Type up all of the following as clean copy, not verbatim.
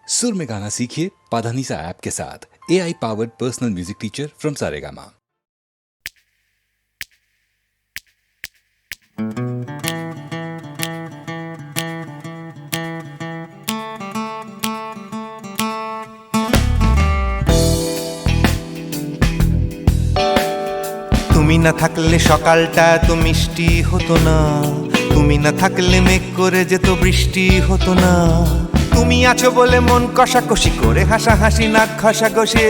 सुर में गाना सीखिए पाधानीसा ऐप के साथ। AI powered personal music teacher from Saregama. তুমি না থাকলে সকালটা এত মিষ্টি হতো না, তুমি না থাকলে মেঘ করে যেত বৃষ্টি হতো না। তুমি আছো বলে মন কষাকষি করে হাসাহাসি নাক ঘষাঘষি।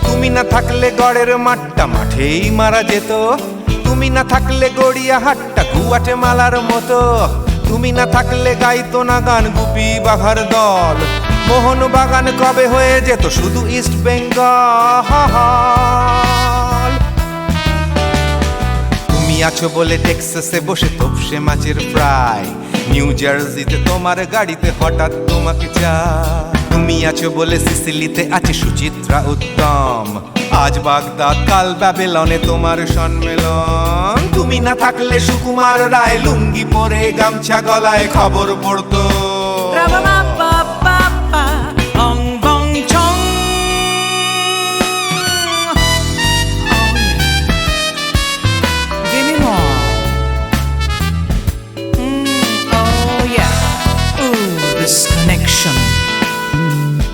তুমি না থাকলে গড়ের মাঠটা মাঠেই মারা যেত, তুমি না থাকলে গড়িয়া হাটটা গুয়াটে মালার মতো। তুমি না থাকলে গাইতো না গান গুপি বাঘার দল, মোহন বাগান কবে হয়ে যেত শুধু ইস্ট বেঙ্গল। তুমি আছো বলে টেক্সাসে বসে তপসে মাছের ফ্রাই, নিউ জার্সিতে তোমার গাড়িতে হঠাৎ তোমাকে চাই। তুমি আছো বলে সিসিলিতে আছে সুচিত্রা উত্তম, আজ বাগদাদ কাল ব্যাবিলনে তোমার সম্মেলন। তুমি না থাকলে সুকুমার রায় লুঙ্গি পরে গামছা গলায় খবর পড়তো।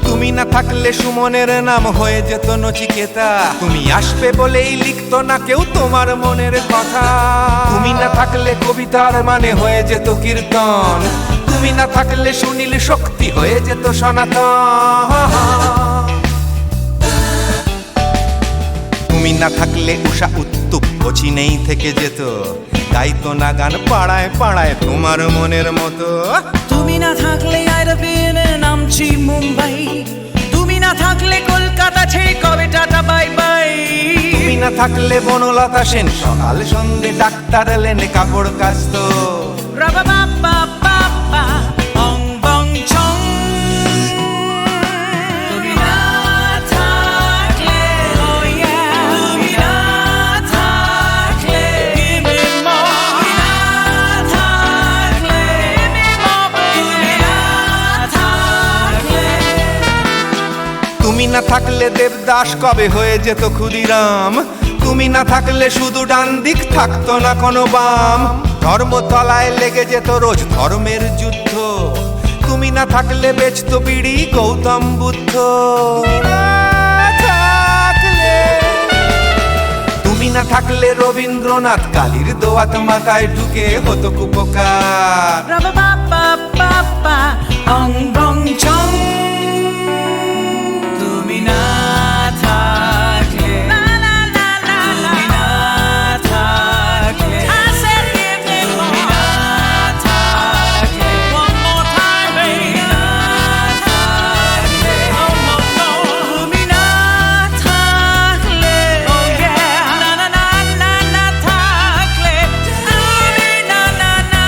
তুমি না থাকলে সুমনের নাম হয়ে যেত নচিকেতা, তুমি আসবে বলেই লিখতো না কেউ তোমার মনের কথা। তুমি না থাকলে কবিতার মানে হয়ে যেত কীর্তন, তুমি না থাকলে সুনীল শক্তি হয়ে যেত সনাতন। তুমি না থাকলে উষা উত্তুপ কোচিনেই থেকে যেত, গাইতো না গান পাড়ায় পাড়ায় তোমার মনের মতো। তুমি না থাকলে নামছি মুম্বাই, তুমি না থাকলে কলকাতা ছেড়ে কবে টাটা বাই বাই। তুমি না থাকলে বনলতা সেন সকাল সন্ধে ডাক্তার লেনে কাপড় কাচতো। তুমি না থাকলে, তুমি না থাকলে, তুমি না থাকলে, তুমি না থাকলে। তুমি না থাকলে দেবদাস কবে হয়ে যেত ক্ষুদিরাম, তুমি না থাকলে শুধু ডান দিক থাকতো না কোনো বাম। ধর্মতলায় লেগে যেত রোজ ধর্মের যুদ্ধ, তুমি না থাকলে বেচতো বিড়ি গৌতম বুদ্ধ। তুমি না থাকলে রবীন্দ্রনাথ কালীর দোয়াত মাথায় ঢুকে হতো কুপকার। তুমি না থাকলে, তুমি না থাকলে, তুমি না থাকলে, তুমি না থাকলে, তুমি না থাকলে, না না না না না থাকলে, তুমি না না না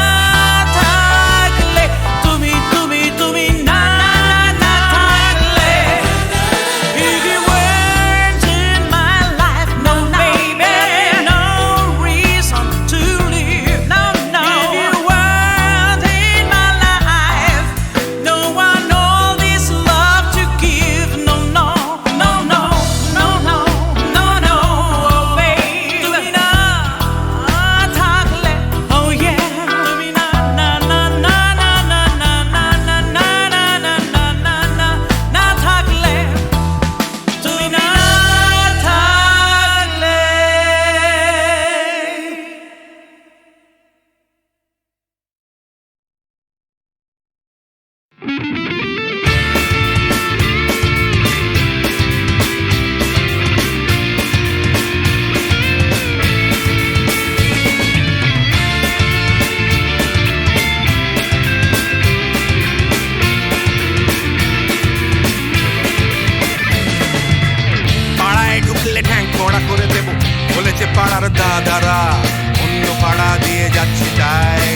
থাকলে, তুমি তুমি তুমি না না না থাকলে। If you weren't in my life, no baby, no reason to live, no no. If you weren't in my life, no one all this love to give, no no no no no no no no, oh baby. তুমি না থাকলে, oh yeah, তুমি না না না না না না না না না না না না না না না না থাকলে, তুমি না থাকলে। পাড়ায় ঢুকলে ঠ্যাং কড়া করে দেব বলেছে পাড়ার দাদারা, অন্য পাড়া দিয়ে যাচ্ছি তাই।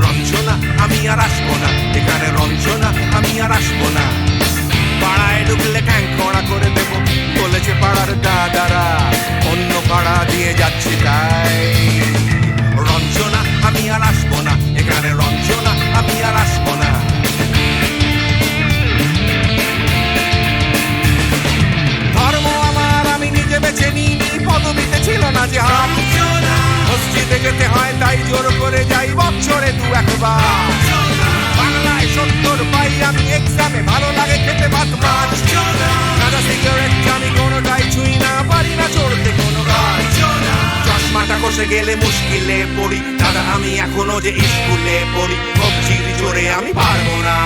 রঞ্জনা দিয়ে যাচ্ছি তাই। রঞ্জনা আমি আর আসবো না এখানে, রঞ্জনা আমি আর আসবো না। ধর্ম আমার আমি নিজে বেছে নিইনি, পদবিতে ছিল না যে হাত। মসজিদে যেতে হয় তাই জোর করে যাই বছরে 2-1 বাংলায় 70 পাই আমি এক্সামে, ভালো লাগে খেতে ভাত মাছ। সাদা সিগারেট আমি কোনোটাই ছুঁই না, পারি না চড়তে কোনো গাছ। চশমাটা কষে গেলে মুশকিলে পড়ি দাদা, আমি এখনো যে স্কুলে পড়ি। কবজির জোরে আমি পারবো না,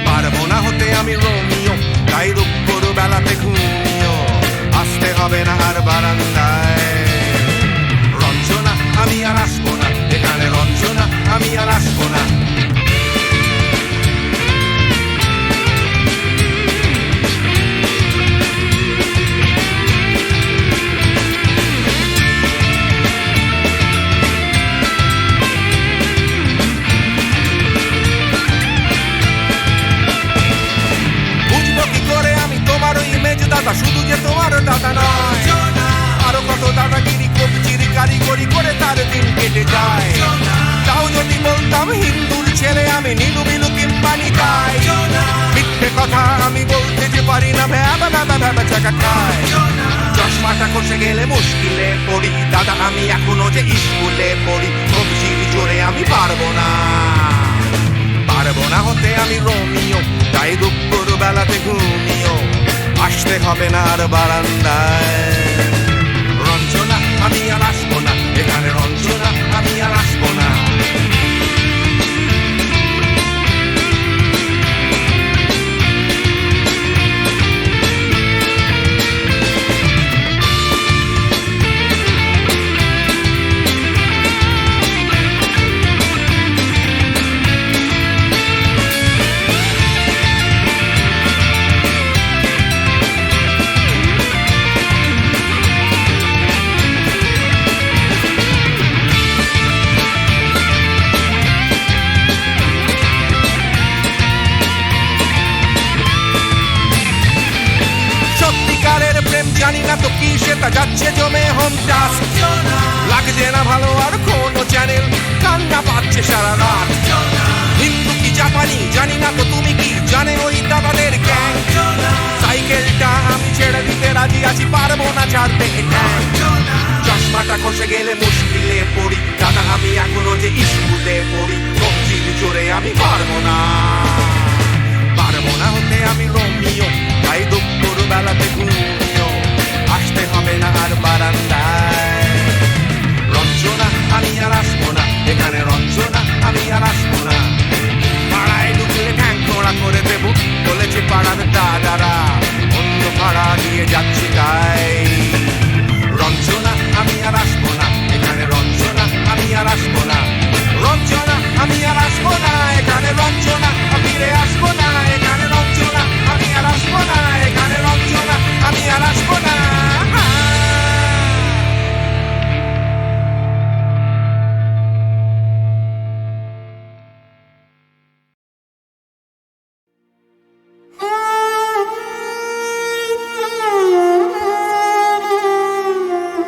পারবো না হতে আমি রোমিও, তাই দুপুর বেলাতে ঘুমিও আসতে হবে না আর বারান্দায়। রঞ্জনা আমি আর আসবো না এখানে, রঞ্জনা আমি আর আসবো না। বুঝবো কি করে আমি তোমার ইমেজ দাদা, শুধু যে তোমার দাদা নয়, আরো কত দাদাগিরি কবজির কারিগরি করে তার দিন কেটে যায়। তাও যদি বলতাম হিন্দুর ছেলে আমি, নীলু বিলু কিংবা নিতাই। মিথ্যে কথা আমি বলতে যে পারি না, ভ্যাবা ভ্যাবা ভ্যাবা চাকা খায়। চশমাটা কষে গেলে মুশকিলে পড়ি দাদা, আমি এখনো যে স্কুলে পড়ি। কবজির জোরে আমি পারবো না, পারবো না হতে আমি রোমিও, তাই দুপুর বেলাতে ঘুমিও আসতে হবে না আর বারান্দায়। রঞ্জনা আমি আর আসবো না এখানে, রঞ্জনা আমি আর আসবো না। জানি না তো কি সেটা যাচ্ছে জমে হোম টাস্ক, লাগছে না ভালো আর কোনো চ্যানেল, কান্না পাচ্ছে সারা রাত। হিন্দু কি জাপানি জানি না তো, তুমি কি জানে ওই দাদাদের গ্যাং? সাইকেলটা আমি ছেড়ে দিতে রাজি আছি, পারবো না ছাড়তে এটা। চশমাটা খসে গেলে মুশকিলে পড়ি দাদা, আমি এখনো যে স্কুলে পড়ি। কবজির জোরে আমি পারবো না, পারবো না হতে আমি রোমিও, তাই দুপুর বেলাতে ঘুমিও আসতে হবে না আর বারান্দায়। রঞ্জনা আমি আর আসবো না এখানে, রঞ্জনা আমি আর আসবো না। পাড়ায় ঢুকলে ঠ্যাং খোঁড়া করে দেবো বলেছে পাড়ার দাদারা, অন্য পাড়া দিয়ে যাচ্ছি তাই। রঞ্জনা আমি আর আসবো না এখানে, রঞ্জনা আমি আর আসবো না। রঞ্জনা আমি আর আসবো না এখানে, রঞ্জনা ফিরে আসবো না এখানে, রঞ্জনা আমি আর আসবো না এখানে, রঞ্জনা আমি আর আসবো না।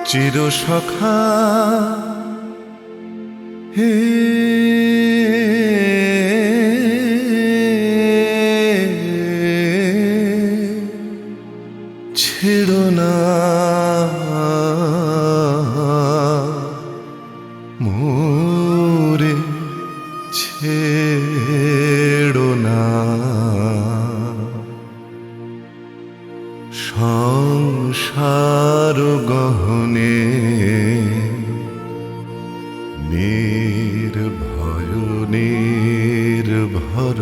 চির সখা হে ছেড়ো না মোরে, ছেড়ো না সংসার গহনে নির্ভয় নির্ভর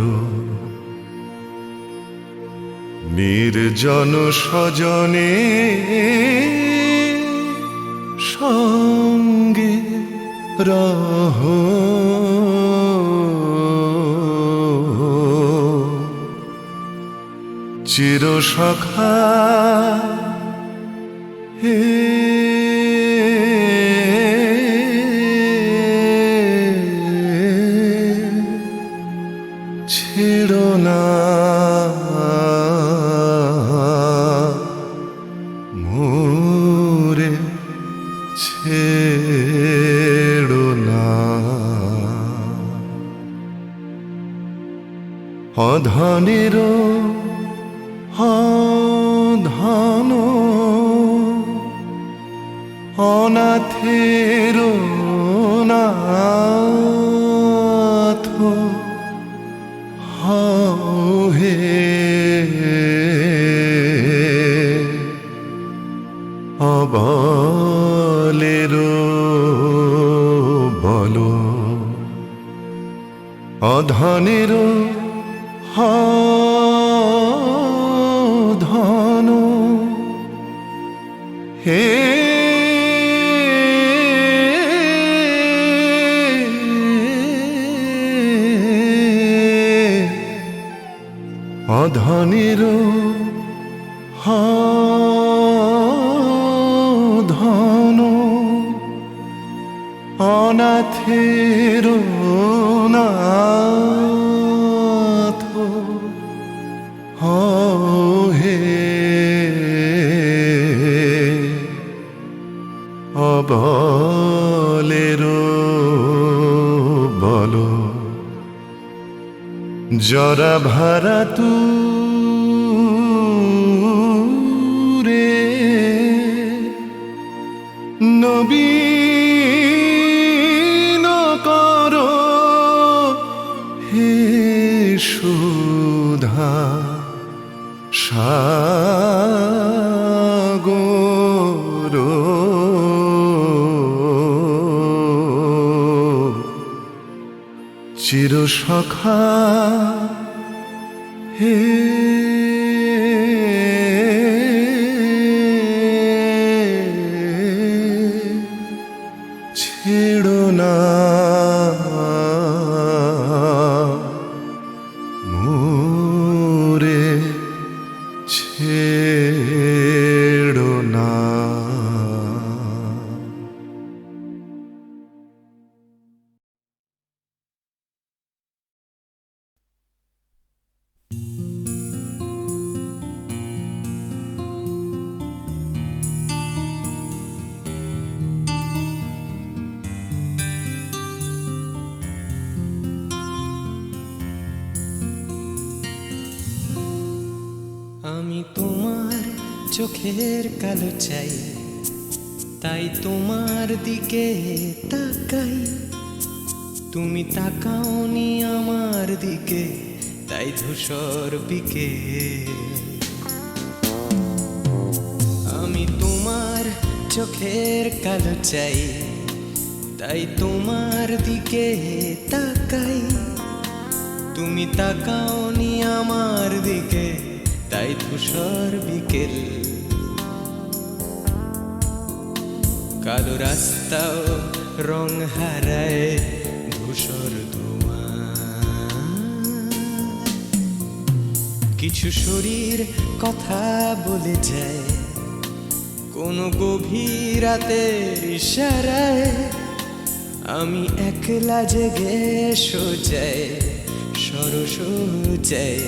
নির্জন স্বজনে সঙ্গে রহ। চির সখা হে ছেড়ো না মোরে, অধনের ধন অনাথের নাথ হও হে অবলের বলো অধনের ধন হে অধনের ধন অনাথের নাথ হও হে অবলের বলো জরা ভারা তুরে নবীন করো হে সুধা সাগর চির সখা হে ছেড়ো না মোরে ছেড়ো না আমি তোমার চোখের কালো চাই, তাই তোমার দিকে তাকাই। তুমি তাকাওনি আমার দিকে, তাই ধূসর বিকে। আমি তোমার চোখের কালো চাই, তাই তোমার দিকে তাকাই। তুমি তাকাওনি আমার দিকে, তাই ধূসর বিকেল। কালো রাস্তাও রং হারায় ধূসর ধোঁয়া। কিছু শরীর কথা বলে যায় কোনো গভীর রাতের ইশারায়। আমি একলা জেগে সোজায় সরস যায়।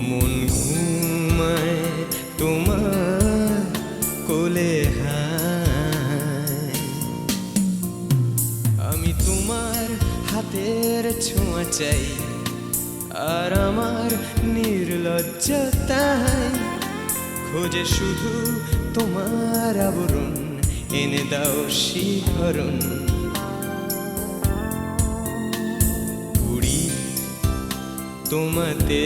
মন ঘুমায় তোমার কোলে হায়। আমি তোমার হাতের ছোঁয়া চাই, আর আমার নির্লজ্জতায় খোঁজে শুধু তোমার আবরণ। এনে দাও শিহরণ। তোমাতে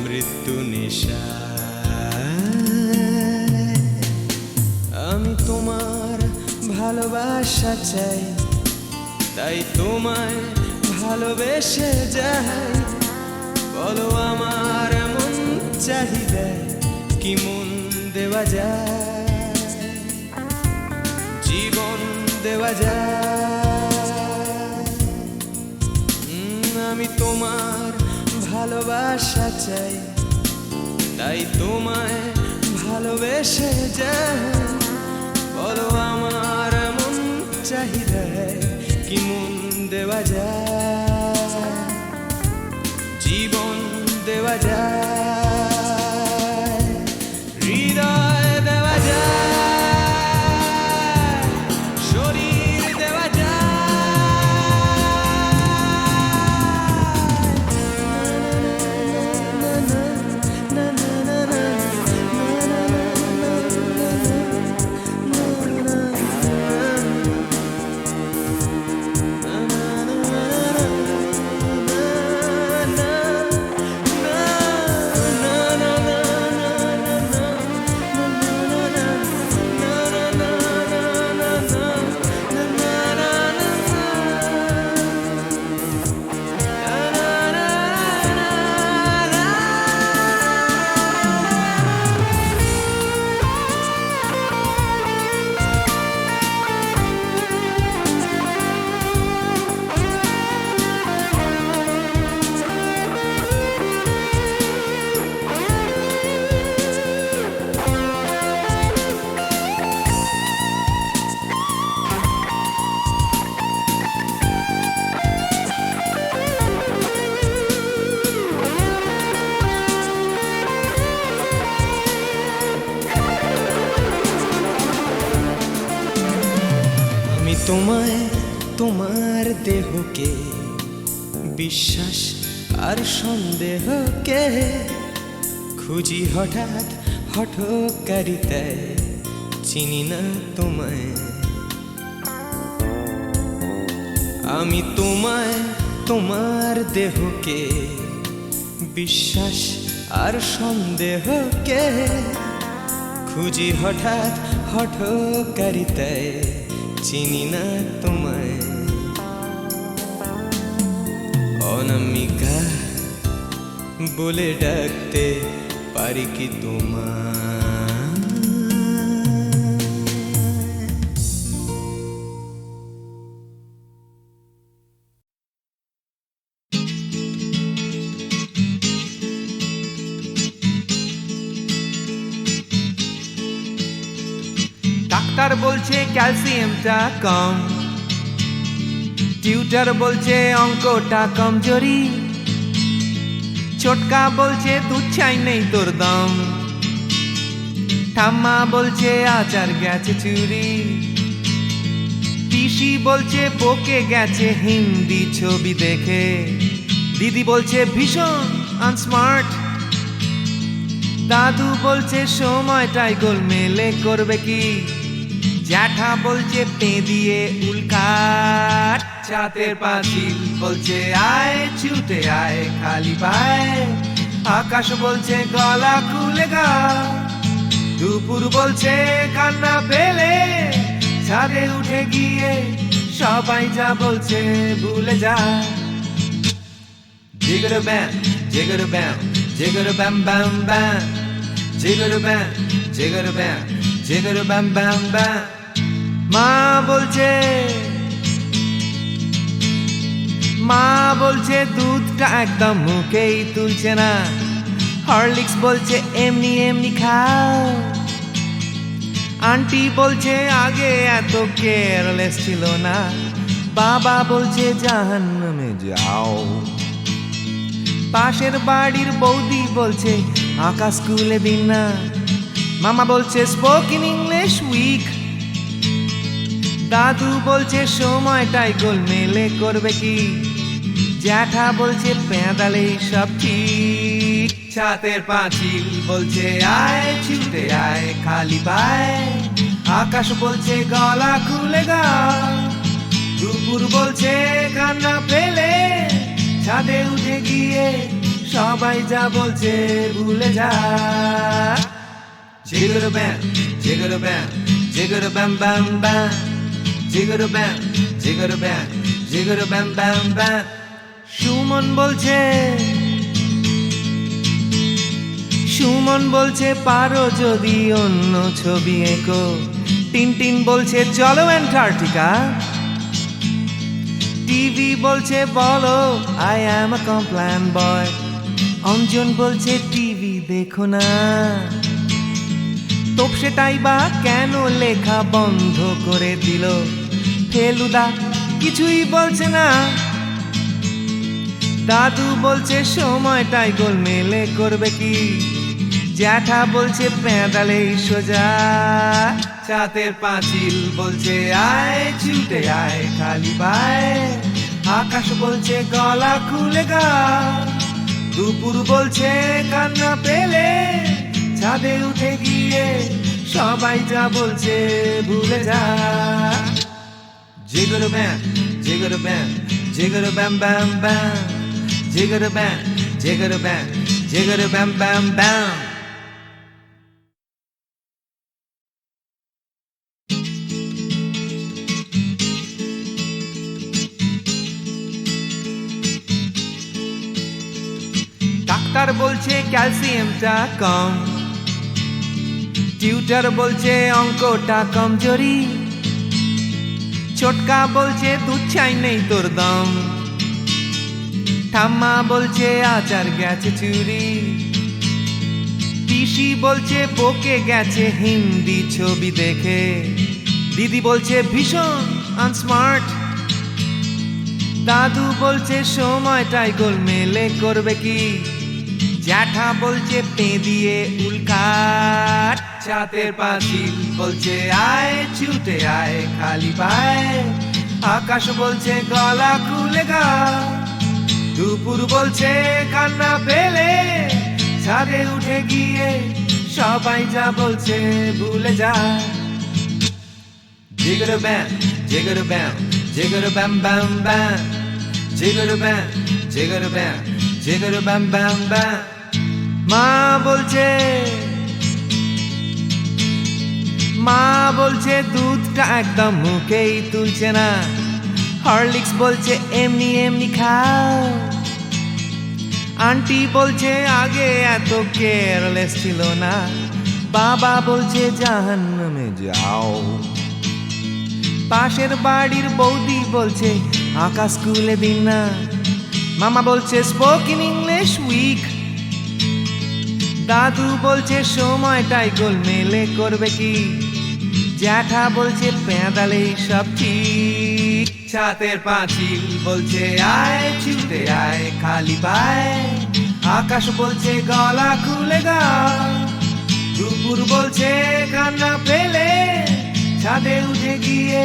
মৃত্যু নেশা। আমি তোমার ভালোবাসা চাই, তাই তোমায় ভালোবেসে যাই। বলো আমার মন চাহিদা কি মন দেওয়া যায়, জীবন দেওয়া যায়। আমি তোমার ভালোবাসা চাই, তাই তোমায় ভালোবেসে যাই। বলো আমার মন চাহিদা কি মন দেওয়া যায়, জীবন দেওয়া যায়, হৃদয় দেওয়া যায়, শরীর দেওয়া যায়। তোমায় তোমার দেহকে বিশ্বাস আর সন্দেহকে খুঁজি হঠাৎ হঠকারিতায় চিনি না তোমায় আমি তোমায় তোমার দেহকে বিশ্বাস আর সন্দেহকে খুঁজি হঠাৎ হঠকারিতায় চিনি না তোমায় অনামিকা বলে ডাকতে পারি কি তোমায় ডাক্তার বলছে ক্যালসিয়ামটা কম, টিউটার বলছে অঙ্কটা কমজোরি, ছোটকা বলছে দুধ চাই নেই তোর দম, ঠাম্মা বলছে আচার গেছে চুরি, পিসি বলছে বকে গেছে হিন্দি ছবি দেখে, দিদি বলছে ভীষণ আনস্মার্ট, দাদু বলছে সময়টাই গোলমেলে করবে কি, জ্যাঠা বলছে পে দিয়ে উল্কাট, ছাতের পাঁচিল বলছে আয় ছুটে আয় খালি পায়, আকাশ বলছে গলা খুলে গা, দুপুর বলছে কান্না পেলে ছাদে উঠে গিয়ে সবাই যা বলছে ভুলে যা। জিগর ব্যাম জিগর ব্যাম জিগর ব্যাম ব্যাম ব্যাম, জিগর ব্যাম জিগর ব্যাম জিগর ব্যাম ব্যাম ব্যাম। মা বলছে দুধটা একদম মুখেই তুলছে না, হরলিক্স বলছে এমনি এমনি খাও, আন্টি বলছে আগে এত কেয়ারলেস ছিল না, বাবা বলছে জাহান্নামে যাও, পাশের বাড়ির বৌদি বলছে আঁকা স্কুলে দিন না, মামা বলছে স্পোকেন ইংলিশ উইক, দাদু বলছে সময়টাই গোলমেলে করবে কি, জ্যাঠা বলছে পেঁদালে সব ঠিক, ছাতের পাঁচিল বলছে আয় ছুটে আয় খালি পায়, আকাশ বলছে গলা খুলে গা, দুপুর বলছে কান্না পেলে ছাদে উঠে গিয়ে সবাই যা বলছে ভুলে যা। জিগর ব্যাম জিগর ব্যাম জিগর ব্যাম ব্যাম ব্যাম, জিগর ব্যাম জিগর ব্যাম জিগর ব্যাম ব্যাম ব্যাম। সুমন বলছে পারো যদি অন্য ছবি এঁকো, টিনটিন বলছে চলো অ্যান্টার্কটিকা, টিভি বলছে বলো আই অ্যাম আ কমপ্ল্যান বয়, অঞ্জন বলছে টিভি দেখো না, তোপসেটাই বা কেন লেখা বন্ধ করে দিল, ফেলুদা কিছুই বলছে না, দাদু বলছে সময়টাই গোলমেলে করবে কি, জ্যাঠা বলছে পেঁদালেই সোজা, ছাতের পাঁচিল বলছে আয় ছুটে আয় খালি পায়, আকাশ বলছে গলা খুলে গা, দুপুর বলছে কান্না পেলে ছাদে উঠে গিয়ে সবাই যা বলছে ভুলে যা। জিগর ব্যাম জিগর ব্যাম জিগর ব্যাম ব্যাম ব্যাম, জিগর ব্যাম জিগর ব্যাম জিগর ব্যাম ব্যাম ব্যাম। ডাক্তার বলছে ক্যালসিয়ামটা কম, টিউটার বলছে অঙ্কটা কমজোরি, ছোটকা বলছে দুধ চাই নেই তোর দম, ঠাম্মা বলছে আচার গেছে চুরি, পিসি বলছে বকে গেছে হিন্দি ছবি দেখে, দিদি বলছে ভীষণ আনস্মার্ট, দাদু বলছে সময়টাই গোলমেলে করবে কি, জ্যাঠা বলছে পে দিয়ে উল্কাট, ছাতের পাঁচিল বলছে আয় ছুটে আয় খালি পায়, আকাশ বলছে গলা খুলে গা, দুপুর বলছে কান্না পেলে ছাদে উঠে গিয়ে সবাই যা বলছে ভুলে যা। জিগর ব্যাম জিগর ব্যাম জিগর ব্যাম ব্যাম ব্যাম, জিগর ব্যাম জিগর ব্যাম জিগর ব্যাম ব্যাম ব্যাম। মা বলছে দুধটা একদম মুখেই তুলছে না, হরলিক্স বলছে এমনি এমনি খাও। আন্টি বলছে আগে এত কেয়ারলেস ছিল না, বাবা বলছে জাহান্নামে যাও। পাশের বাড়ির বৌদি বলছে আকাশ স্কুলে দিন না, মামা বলছে স্পোকেন ইংলিশ উইক। দাদু বলছে সময়টাই গোলমেলে করবে কি, জ্যাঠা বলছে পেঁদালেই সব ঠিক। ছাতের পাঁচিল বলছে আয় ছুটে আয় খালি পায়, আকাশ বলছে গলা খুলে গা, দুপুর বলছে কান্না পেলে ছাদে উঠে গিয়ে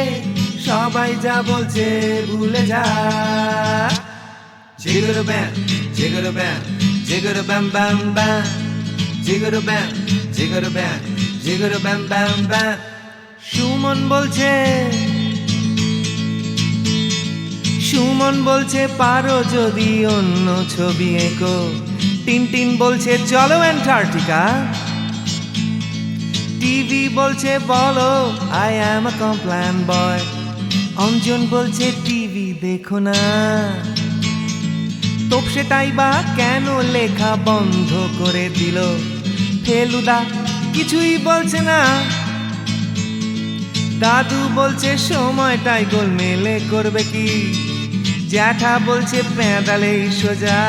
সবাই যা বলছে ভুলে যা। জিগর ব্যাম জিগর ব্যাম জিগর ব্যাম ব্যাম ব্যাম, জিগর ব্যাম জিগর ব্যাম জিগর ব্যাম ব্যাম ব্যাম। সুমন বলছে পারো যদি অন্য ছবি এঁকো, টিনটিন বলছে চলো অ্যান্টার্কটিকা। টিভি বলছে বলো আই অ্যাম আ কমপ্ল্যান বয়, অঞ্জন বলছে টিভি দেখো না। তোপসেটাই বা কেন লেখা বন্ধ করে দিল, ফেলুদা কিছুই বলছে না। দাদু বলছে সময়টাই গোলমেলে করবে কি, জ্যাঠা বলছে পেঁদালেই সোজা।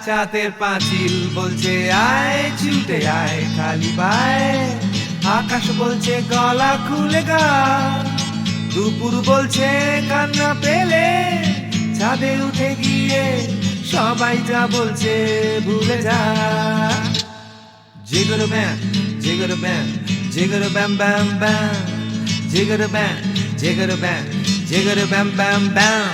ছাতের পাঁচিল বলছে আয় ছুটে আয় খালি পায়, আকাশ বলছে গলা খুলে গা, দুপুর বলছে কান্না পেলে ছাদে উঠে গিয়ে সবাই যা বলছে ভুলে যা। জিগর ব্যাম জিগর ব্যাম জিগর ব্যাম ব্যাম ব্যাম, জিগর ব্যাম জিগর ব্যাম জিগর ব্যাম ব্যাম ব্যাম।